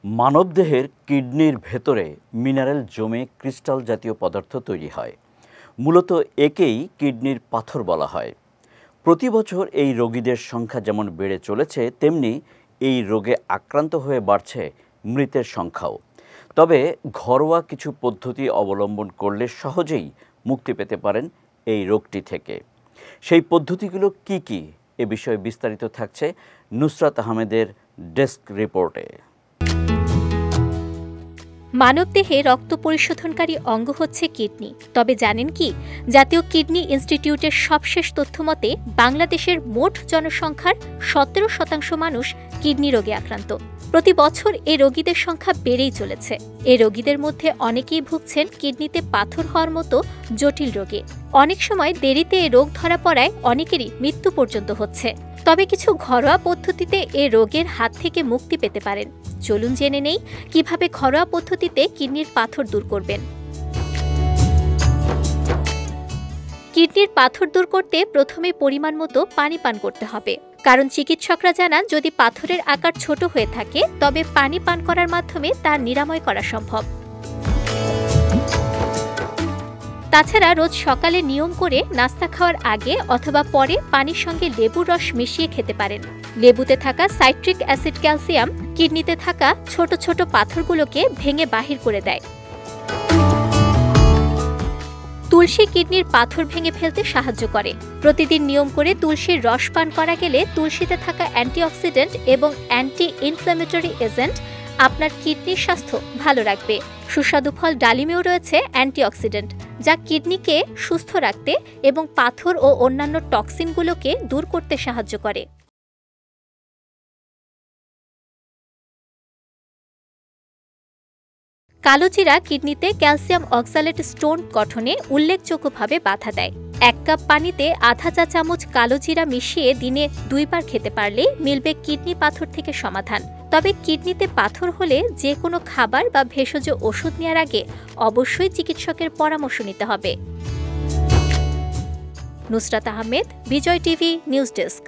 মানবদেহের কিডনির ভেতরে মিনারেল জমে ক্রিস্টাল জাতীয় পদার্থ তৈরি হয়। মূলত একেই কিডনির পাথর বলা হয়। প্রতি বছর এই রোগীদের সংখ্যা যেমন বেড়ে চলেছে, তেমনি এই রোগে আক্রান্ত হয়ে বাড়ছে মৃতের সংখ্যাও। তবে ঘরোয়া কিছু পদ্ধতি অবলম্বন করলে সহজেই মুক্তি পেতে পারেন এই রোগটি থেকে। সেই পদ্ধতিগুলো কি কি, এ বিষয়ে বিস্তারিত থাকছে নুসরাত আহমেদের ডেস্ক রিপোর্টে। মানবদেহে রক্ত পরিশোধনকারী অঙ্গ হচ্ছে কিডনি। তবে জানেন কি, জাতীয় কিডনি ইনস্টিটিউটের সবশেষ তথ্যমতে বাংলাদেশের মোট জনসংখ্যার 17% মানুষ কিডনি রোগে আক্রান্ত। প্রতি বছর এই রোগীদের সংখ্যা বেড়েই চলেছে। এই রোগীদের মধ্যে অনেকেই ভুগছেন কিডনিতে পাথর হওয়ার মতো জটিল রোগে। অনেক সময় দেরিতে এই রোগ ধরা পড়ায় অনেকেরই মৃত্যু পর্যন্ত হচ্ছে। তবে কিছু ঘরোয়া পদ্ধতিতে এই রোগের হাত থেকে মুক্তি পেতে পারেন। চলুন জেনে নেই কিভাবে ঘরোয়া পদ্ধতিতে কিডনির পাথর দূর করবেন। কিডনির পাথর দূর করতে প্রথমে পরিমাণ মতো পানি পান করতে হবে। কারণ চিকিৎসকরা জানান, যদি পাথরের আকার ছোট হয়ে থাকে তবে পানি পান করার মাধ্যমে তার নিরাময় করা সম্ভব। তাছাড়া রোজ সকালে নিয়ম করে নাস্তা খাওয়ার আগে অথবা পরে পানির সঙ্গে লেবুর রস মিশিয়ে খেতে পারেন। লেবুতে থাকা সাইট্রিক অ্যাসিড ক্যালসিয়াম কিডনিতে থাকা ছোট ছোট পাথরগুলোকে ভেঙে বাহির করে দেয়। তুলসী কিডনির পাথর ভেঙে ফেলতে সাহায্য করে। প্রতিদিন নিয়ম করে তুলসীর রস পান করা গেলে তুলসীতে থাকা অ্যান্টিঅক্সিডেন্ট এবং অ্যান্টি ইনফ্ল্যামেটরি এজেন্ট আপনার কিডনির স্বাস্থ্য ভালো রাখবে। সুস্বাদু ফল ডালিমেও রয়েছে অ্যান্টিঅক্সিডেন্ট, যা কিডনিকে সুস্থ রাখতে এবং পাথর ও অন্যান্য টক্সিনগুলোকে দূর করতে সাহায্য করে। কালোজিরা কিডনিতে ক্যালসিয়াম অক্সালেট স্টোন গঠনে উল্লেখযোগ্যভাবে বাধা দেয়। 1 কাপ পানিতে আধা চা চামচ কালোজিরা মিশিয়ে দিনে 2 বার খেতে পারলেই মিলবে কিডনি পাথর থেকে সমাধান। তবে কিডনিতে পাথর হলে যে কোনো খাবার বা ভেষজ ওষুধ নেওয়ার আগে অবশ্যই চিকিৎসকের পরামর্শ নিতে হবে। নুসরাত আহমেদ, বিজয় টিভি নিউজ ডেস্ক।